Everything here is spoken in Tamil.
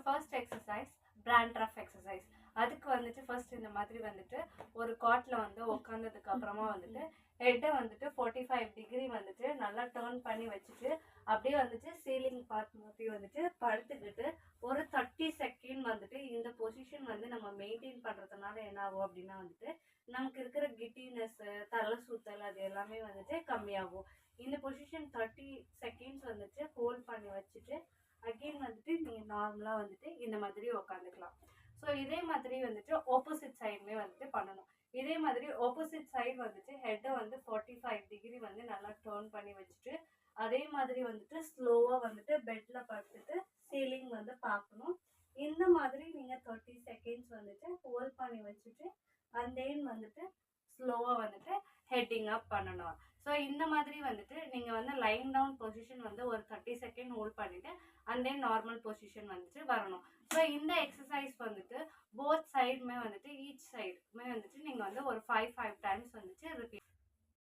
First exercise brand rough exercise. அதுக்கு வந்துட்டு ஃபர்ஸ்ட் இந்த மாதிரி வந்துட்டு ஒரு காட்டில் வந்து உட்காந்ததுக்கு அப்புறமா வந்துட்டு ஹெட்டை வந்துட்டு 45 டிகிரி வந்துட்டு நல்லா டேர்ன் பண்ணி வச்சுட்டு அப்படியே வந்துட்டு சீலிங் பார்ட் மாதிரி வந்துட்டு படுத்துக்கிட்டு ஒரு 30 செகண்ட் வந்துட்டு இந்த பொசிஷன் வந்து நம்ம மெயின்டைன் பண்ணுறதுனால என்ன ஆகும் அப்படின்னா வந்துட்டு நமக்கு இருக்கிற கிட்டினஸ், தலை சுத்தல் அது எல்லாமே வந்துட்டு கம்மியாகும். இந்த பொசிஷன் 30 செகண்ட்ஸ் வந்துட்டு ஹோல்ட் பண்ணி வச்சுட்டு அகெயின் வந்துட்டு நீங்கள் நார்மலாக வந்துட்டு இந்த மாதிரி உட்காந்துக்கலாம். ஸோ இதே மாதிரி வந்துட்டு ஆப்போசிட் சைடுமே வந்துட்டு பண்ணணும். இதே மாதிரி ஆப்போசிட் சைடு வந்துட்டு ஹெட்டை வந்து 45 டிகிரி வந்து நல்லா டேர்ன் பண்ணி வச்சுட்டு அதே மாதிரி வந்துட்டு ஸ்லோவாக வந்துட்டு பெட்டில் படுத்துட்டு சீலிங் வந்து பார்க்கணும். இந்த மாதிரி நீங்கள் 30 செகண்ட்ஸ் வந்துட்டு ஹோல்ட் பண்ணி வச்சுட்டு அண்ட் தென் வந்துட்டு ஸ்லோவாக வந்துட்டு ஹெட்டிங் அப் பண்ணணும். ஸோ இந்த மாதிரி வந்துட்டு நீங்கள் வந்து லைன் டவுன் பொசிஷன் வந்து ஒரு 30 செகண்ட் ஹோல்ட் பண்ணிவிட்டு அண்ட் தென் நார்மல் பொசிஷன் வந்துட்டு வரணும். ஸோ இந்த எக்ஸசைஸ் வந்துட்டு போத் சைடுமே வந்துட்டு ஈச் சைடுமே வந்துட்டு நீங்கள் வந்து ஒரு 5 டைம்ஸ் வந்துட்டு ரிப்பீட்